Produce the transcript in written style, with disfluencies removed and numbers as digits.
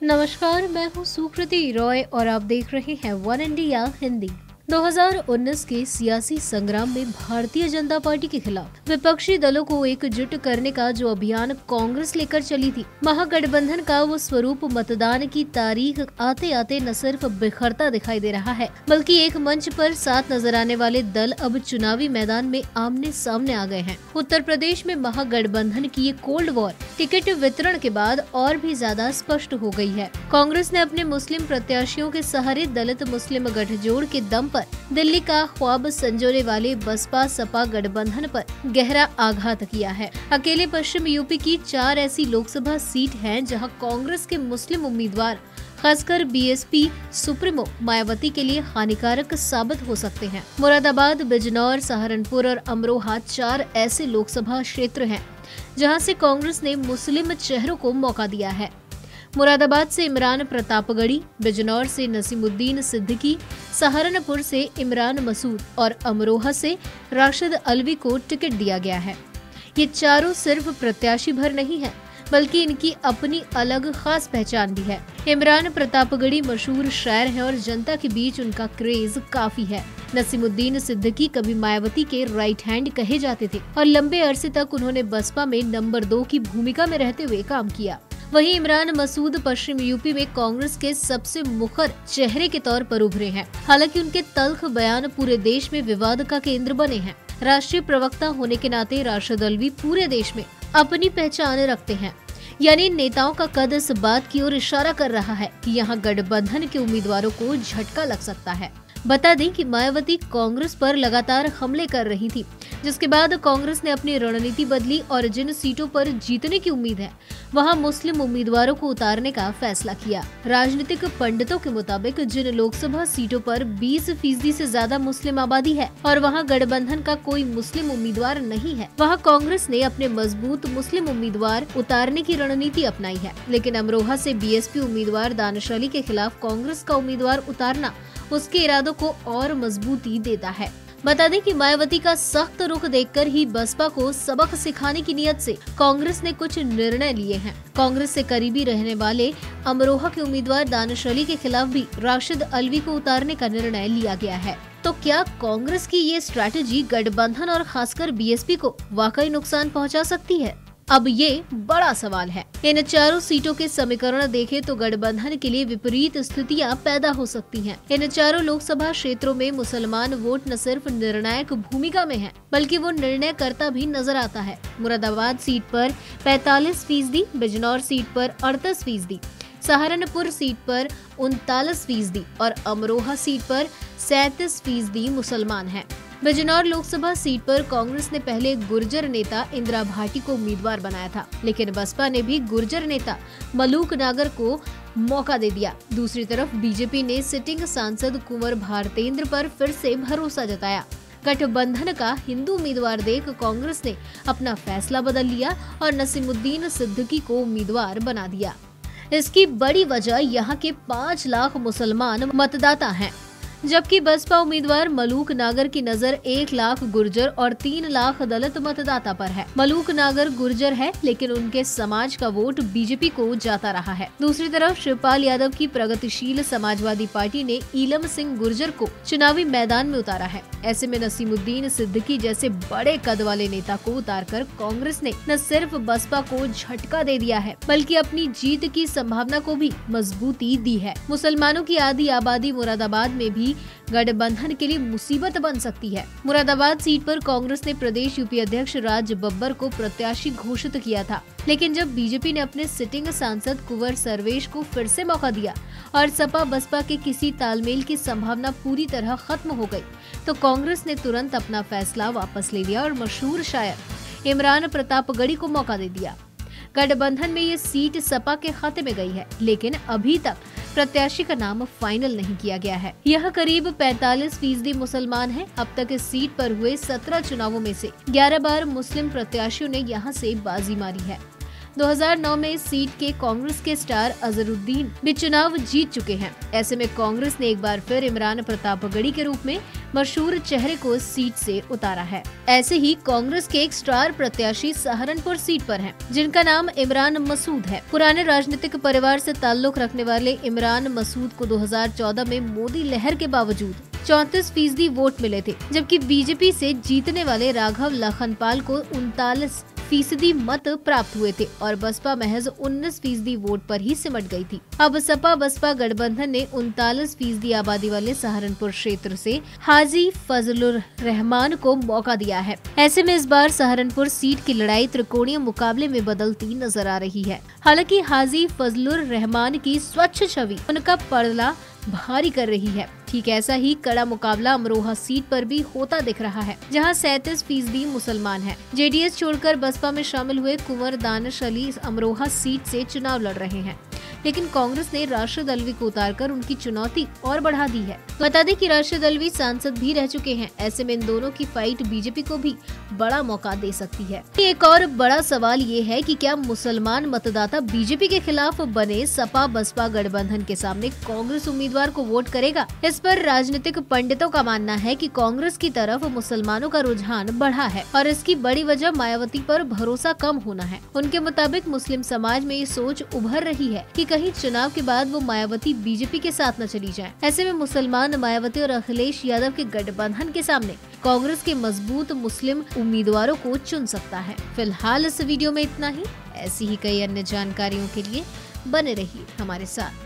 नमस्कार, मैं हूँ सुकृति रॉय और आप देख रहे हैं वन इंडिया हिंदी। 2019 के सियासी संग्राम में भारतीय जनता पार्टी के खिलाफ विपक्षी दलों को एकजुट करने का जो अभियान कांग्रेस लेकर चली थी, महागठबंधन का वो स्वरूप मतदान की तारीख आते आते न सिर्फ बिखरता दिखाई दे रहा है, बल्कि एक मंच पर साथ नजर आने वाले दल अब चुनावी मैदान में आमने सामने आ गए हैं। उत्तर प्रदेश में महागठबंधन की ये कोल्ड वॉर टिकट वितरण के बाद और भी ज्यादा स्पष्ट हो गई है। कांग्रेस ने अपने मुस्लिम प्रत्याशियों के सहारे दलित मुस्लिम गठजोड़ के दम पर दिल्ली का ख्वाब संजोने वाले बसपा सपा गठबंधन पर गहरा आघात किया है। अकेले पश्चिम यूपी की 4 ऐसी लोकसभा सीट हैं जहां कांग्रेस के मुस्लिम उम्मीदवार खासकर बीएसपी सुप्रीमो मायावती के लिए हानिकारक साबित हो सकते हैं। मुरादाबाद, बिजनौर, सहारनपुर और अमरोहा 4 ऐसे लोकसभा क्षेत्र हैं जहां से कांग्रेस ने मुस्लिम चेहरों को मौका दिया है। मुरादाबाद से इमरान प्रतापगढ़ी, बिजनौर से नसीमुद्दीन सिद्दीकी, सहारनपुर से इमरान मसूद और अमरोहा से राशिद अलवी को टिकट दिया गया है। ये चारों सिर्फ प्रत्याशी भर नहीं है, बल्कि इनकी अपनी अलग खास पहचान भी है। इमरान प्रतापगढ़ी मशहूर शायर हैं और जनता के बीच उनका क्रेज काफी है। नसीमुद्दीन सिद्दीकी कभी मायावती के राइट हैंड कहे जाते थे और लंबे अरसे तक उन्होंने बसपा में नंबर 2 की भूमिका में रहते हुए काम किया। वहीं इमरान मसूद पश्चिम यूपी में कांग्रेस के सबसे मुखर चेहरे के तौर पर उभरे हैं। हालांकि उनके तल्ख बयान पूरे देश में विवाद का केंद्र बने हैं। राष्ट्रीय प्रवक्ता होने के नाते राशिद अलवी पूरे देश में अपनी पहचान रखते हैं। यानी नेताओं का कद इस बात की ओर इशारा कर रहा है कि यहाँ गठबंधन के उम्मीदवारों को झटका लग सकता है। बता दें कि मायावती कांग्रेस पर लगातार हमले कर रही थी, जिसके बाद कांग्रेस ने अपनी रणनीति बदली और जिन सीटों पर जीतने की उम्मीद है वहां मुस्लिम उम्मीदवारों को उतारने का फैसला किया। राजनीतिक पंडितों के मुताबिक जिन लोकसभा सीटों पर 20% से ज्यादा मुस्लिम आबादी है और वहां गठबंधन का कोई मुस्लिम उम्मीदवार नहीं है, वहां कांग्रेस ने अपने मजबूत मुस्लिम उम्मीदवार उतारने की रणनीति अपनाई है। लेकिन अमरोहा से बीएसपी उम्मीदवार दानिश अली के खिलाफ कांग्रेस का उम्मीदवार उतारना उसके इरादों को और मजबूती देता है। बता दें कि मायावती का सख्त रुख देखकर ही बसपा को सबक सिखाने की नियत से कांग्रेस ने कुछ निर्णय लिए हैं। कांग्रेस से करीबी रहने वाले अमरोहा के उम्मीदवार दानिश अली के खिलाफ भी राशिद अलवी को उतारने का निर्णय लिया गया है। तो क्या कांग्रेस की ये स्ट्रैटेजी गठबंधन और खासकर बीएसपी को वाकई नुकसान पहुंचा सकती है? अब ये बड़ा सवाल है। इन चारों सीटों के समीकरण देखें तो गठबंधन के लिए विपरीत स्थितियां पैदा हो सकती हैं। इन चारों लोकसभा क्षेत्रों में मुसलमान वोट न सिर्फ निर्णायक भूमिका में है, बल्कि वो निर्णय करता भी नजर आता है। मुरादाबाद सीट पर 45%, बिजनौर सीट पर 38%, सहारनपुर सीट पर 39% और अमरोहा सीट पर 37% मुसलमान हैं। बिजनौर लोकसभा सीट पर कांग्रेस ने पहले गुर्जर नेता इंदिरा भाटी को उम्मीदवार बनाया था, लेकिन बसपा ने भी गुर्जर नेता मलूक नागर को मौका दे दिया। दूसरी तरफ बीजेपी ने सिटिंग सांसद कुंवर भारतेंद्र पर फिर से भरोसा जताया। गठबंधन का हिंदू उम्मीदवार देख कांग्रेस ने अपना फैसला बदल लिया और नसीमुद्दीन सिद्दीकी को उम्मीदवार बना दिया। इसकी बड़ी वजह यहाँ के 5 लाख मुसलमान मतदाता हैं, जबकि बसपा उम्मीदवार मलूक नागर की नजर 1 लाख गुर्जर और 3 लाख दलित मतदाता पर है। मलूक नागर गुर्जर है, लेकिन उनके समाज का वोट बीजेपी को जाता रहा है। दूसरी तरफ शिवपाल यादव की प्रगतिशील समाजवादी पार्टी ने ईलम सिंह गुर्जर को चुनावी मैदान में उतारा है। ऐसे में नसीमुद्दीन सिद्दीकी जैसे बड़े कद वाले नेता को उतारकर कांग्रेस ने न सिर्फ बसपा को झटका दे दिया है, बल्कि अपनी जीत की संभावना को भी मजबूती दी है। मुसलमानों की आधी आबादी मुरादाबाद में भी गठबंधन के लिए मुसीबत बन सकती है। मुरादाबाद सीट पर कांग्रेस ने प्रदेश यूपी अध्यक्ष राज बब्बर को प्रत्याशी घोषित किया था, लेकिन जब बीजेपी ने अपने सिटिंग सांसद कुंवर सर्वेश को फिर से मौका दिया और सपा बसपा के किसी तालमेल की संभावना पूरी तरह खत्म हो गई, तो कांग्रेस ने तुरंत अपना फैसला वापस ले लिया और मशहूर शायर इमरान प्रतापगढ़ी को मौका दे दिया। गठबंधन में ये सीट सपा के खाते में गई है, लेकिन अभी तक प्रत्याशी का नाम फाइनल नहीं किया गया है। यह करीब 45% मुसलमान हैं। अब तक इस सीट पर हुए 17 चुनावों में से 11 बार मुस्लिम प्रत्याशियों ने यहां से बाजी मारी है। 2009 में इस सीट के कांग्रेस के स्टार अजहरुद्दीन भी चुनाव जीत चुके हैं। ऐसे में कांग्रेस ने एक बार फिर इमरान प्रतापगढ़ी के रूप में मशहूर चेहरे को इस सीट से उतारा है। ऐसे ही कांग्रेस के एक स्टार प्रत्याशी सहारनपुर सीट पर हैं, जिनका नाम इमरान मसूद है। पुराने राजनीतिक परिवार से ताल्लुक रखने वाले इमरान मसूद को 2014 में मोदी लहर के बावजूद 34% वोट मिले थे, जबकि बीजेपी से जीतने वाले राघव लखनपाल को 39% मत प्राप्त हुए थे और बसपा महज 19% वोट पर ही सिमट गई थी। अब सपा बसपा गठबंधन ने 39% आबादी वाले सहारनपुर क्षेत्र से हाजी फजलुर रहमान को मौका दिया है। ऐसे में इस बार सहारनपुर सीट की लड़ाई त्रिकोणीय मुकाबले में बदलती नजर आ रही है। हालांकि हाजी फजलुर रहमान की स्वच्छ छवि उनका पड़ला भारी कर रही है। ठीक ऐसा ही कड़ा मुकाबला अमरोहा सीट पर भी होता दिख रहा है, जहां 37% मुसलमान हैं। जेडीएस छोड़कर बसपा में शामिल हुए कुंवर दानिश अली अमरोहा सीट से चुनाव लड़ रहे हैं, लेकिन कांग्रेस ने राशिद अल्वी को उतारकर उनकी चुनौती और बढ़ा दी है। बता दें कि राशिद अल्वी सांसद भी रह चुके हैं। ऐसे में इन दोनों की फाइट बीजेपी को भी बड़ा मौका दे सकती है। एक और बड़ा सवाल ये है कि क्या मुसलमान मतदाता बीजेपी के खिलाफ बने सपा बसपा गठबंधन के सामने कांग्रेस उम्मीदवार को वोट करेगा? इस पर राजनीतिक पंडितों का मानना है कि कांग्रेस की तरफ मुसलमानों का रुझान बढ़ा है और इसकी बड़ी वजह मायावती पर भरोसा कम होना है। उनके मुताबिक मुस्लिम समाज में ये सोच उभर रही है कि कहीं चुनाव के बाद वो मायावती बीजेपी के साथ न चली जाए। ऐसे में मुसलमान मायावती और अखिलेश यादव के गठबंधन के सामने कांग्रेस के मजबूत मुस्लिम उम्मीदवारों को चुन सकता है। फिलहाल इस वीडियो में इतना ही। ऐसी ही कई अन्य जानकारियों के लिए बने रहिए हमारे साथ।